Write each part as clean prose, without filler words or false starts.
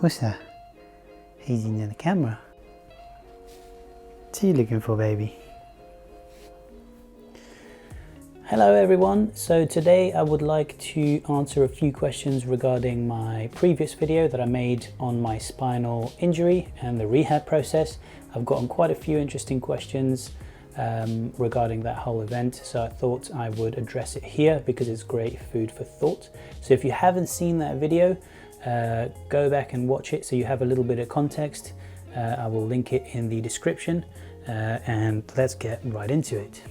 What's that? He's in the camera. What are you looking for, baby? Hello everyone, so today I would like to answer a few questions regarding my previous video that I made on my spinal injury and the rehab process. I've gotten quite a few interesting questions regarding that whole event, so I thought I would address it here because it's great food for thought. So if you haven't seen that video, go back and watch it so you have a little bit of context. I will link it in the description and let's get right into it.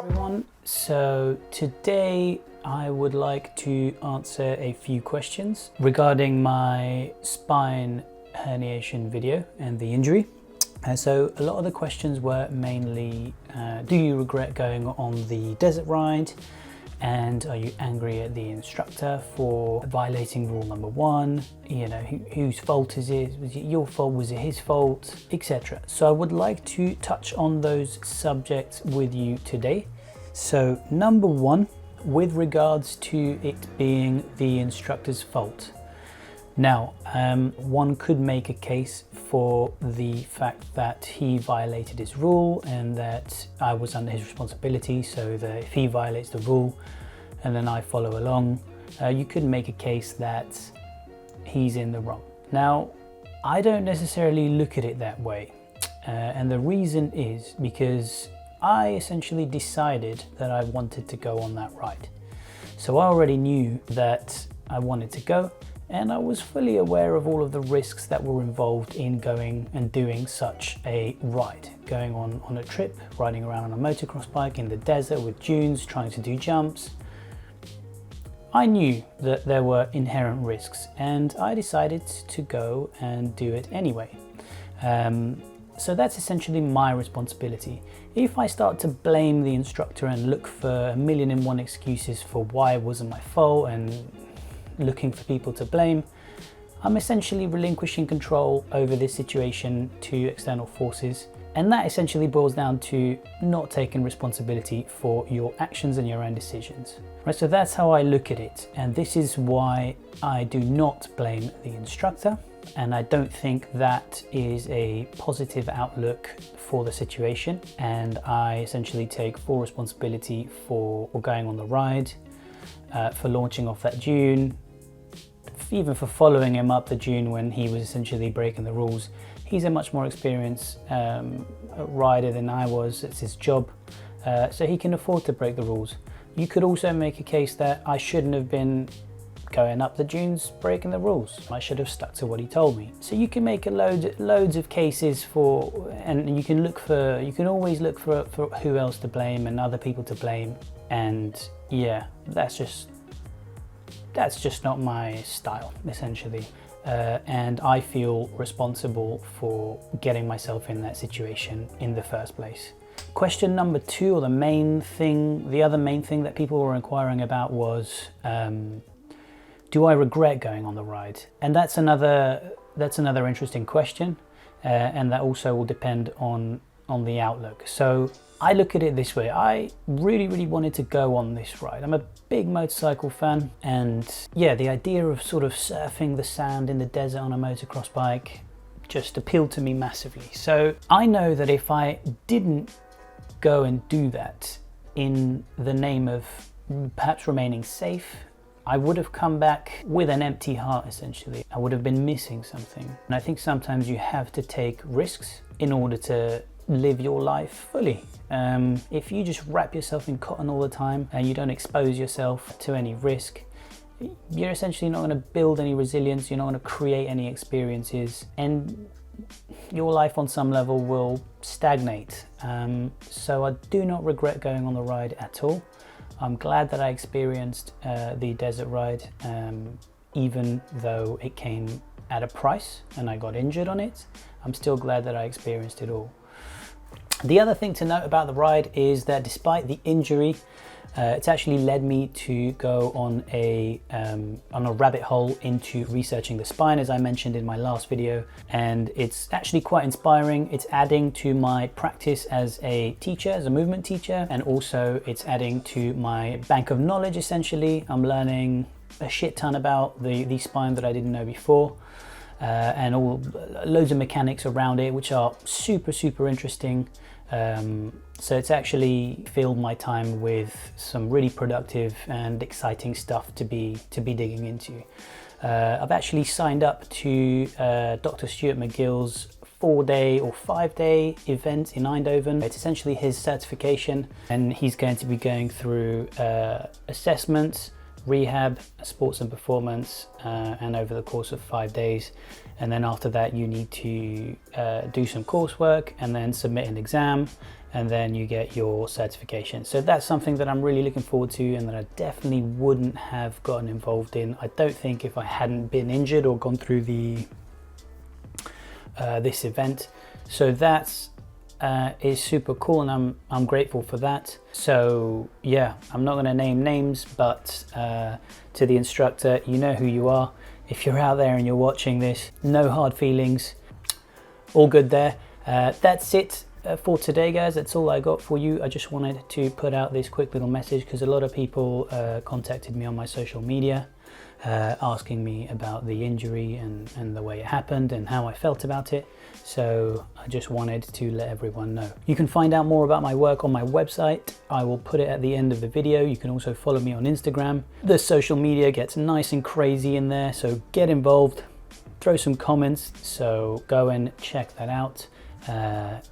Everyone, so today I would like to answer a few questions regarding my spine herniation video and the injury. So a lot of the questions were mainly, do you regret going on the desert ride? And are you angry at the instructor for violating rule number 1? You know, whose fault is it? Was it your fault? Was it his fault? Etc. So I would like to touch on those subjects with you today. So number 1, with regards to it being the instructor's fault. Now, one could make a case for the fact that he violated his rule and that I was under his responsibility, so that if he violates the rule and then I follow along, you could make a case that he's in the wrong. Now, I don't necessarily look at it that way, and the reason is because I essentially decided that I wanted to go on that ride. So I already knew that I wanted to go, and I was fully aware of all of the risks that were involved in going and doing such a ride. Going on a trip, riding around on a motocross bike in the desert with dunes, trying to do jumps. I knew that there were inherent risks and I decided to go and do it anyway. So that's essentially my responsibility. If I start to blame the instructor and look for 1,000,001 excuses for why it wasn't my fault and looking for people to blame, I'm essentially relinquishing control over this situation to external forces, and that essentially boils down to not taking responsibility for your actions and your own decisions. Right, so that's how I look at it, and this is why I do not blame the instructor, and I don't think that is a positive outlook for the situation, and I essentially take full responsibility for going on the ride, for launching off that dune, even for following him up the dune when he was essentially breaking the rules. He's a much more experienced rider than I was. It's his job, so he can afford to break the rules. You could also make a case that I shouldn't have been going up the dunes breaking the rules. I should have stuck to what he told me. So you can make loads of cases for, and you can always look for who else to blame and other people to blame. And yeah, that's just not my style, essentially. And I feel responsible for getting myself in that situation in the first place. Question number 2, or the other main thing that people were inquiring about was, do I regret going on the ride? And that's another interesting question, and that also will depend on the outlook. So I look at it this way. I really wanted to go on this ride. I'm a big motorcycle fan, and yeah, the idea of sort of surfing the sand in the desert on a motocross bike just appealed to me massively. So I know that if I didn't go and do that in the name of perhaps remaining safe, I would have come back with an empty heart, essentially. I would have been missing something. And I think sometimes you have to take risks in order to live your life fully. If you just wrap yourself in cotton all the time and you don't expose yourself to any risk, you're essentially not going to build any resilience, you're not going to create any experiences, and your life on some level will stagnate. So I do not regret going on the ride at all. I'm glad that I experienced the desert ride, even though it came at a price and I got injured on it. I'm still glad that I experienced it all. The other thing to note about the ride is that despite the injury, It's actually led me to go on a rabbit hole into researching the spine, as I mentioned in my last video, and it's actually quite inspiring. It's adding to my practice as a teacher, as a movement teacher, and also it's adding to my bank of knowledge. Essentially, I'm learning a shit ton about the spine that I didn't know before, and loads of mechanics around it, which are super interesting. So it's actually filled my time with some really productive and exciting stuff to be digging into. I've actually signed up to Dr. Stuart McGill's 4-day or 5-day event in Eindhoven. It's essentially his certification, and he's going to be going through assessments, rehab, sports and performance, and over the course of 5 days. And then after that you need to do some coursework and then submit an exam, and then you get your certification. So that's something that I'm really looking forward to, and that I definitely wouldn't have gotten involved in, I don't think, if I hadn't been injured or gone through this event. So that's is super cool, and I'm grateful for that. So yeah, I'm not going to name names, but to the instructor, you know who you are. If you're out there and you're watching this, no hard feelings, all good there. That's it for today, guys. That's all I got for you. I just wanted to put out this quick little message because a lot of people contacted me on my social media asking me about the injury and the way it happened and how I felt about it. So I just wanted to let everyone know. You can find out more about my work on my website. I will put it at the end of the video. You can also follow me on Instagram. The social media gets nice and crazy in there, so get involved, throw some comments, so go and check that out.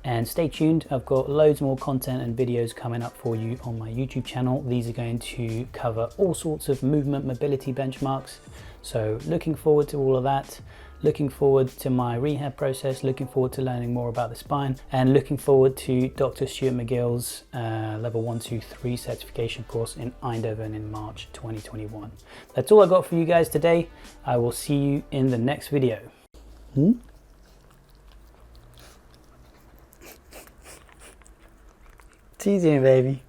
And stay tuned. I've got loads more content and videos coming up for you on my YouTube channel. These are going to cover all sorts of movement mobility benchmarks, so looking forward to all of that. Looking forward to my rehab process, looking forward to learning more about the spine, and looking forward to Dr. Stuart McGill's level 1, 2, 3 certification course in Eindhoven in March 2021. That's all I got for you guys today. I will see you in the next video. It's easy, baby.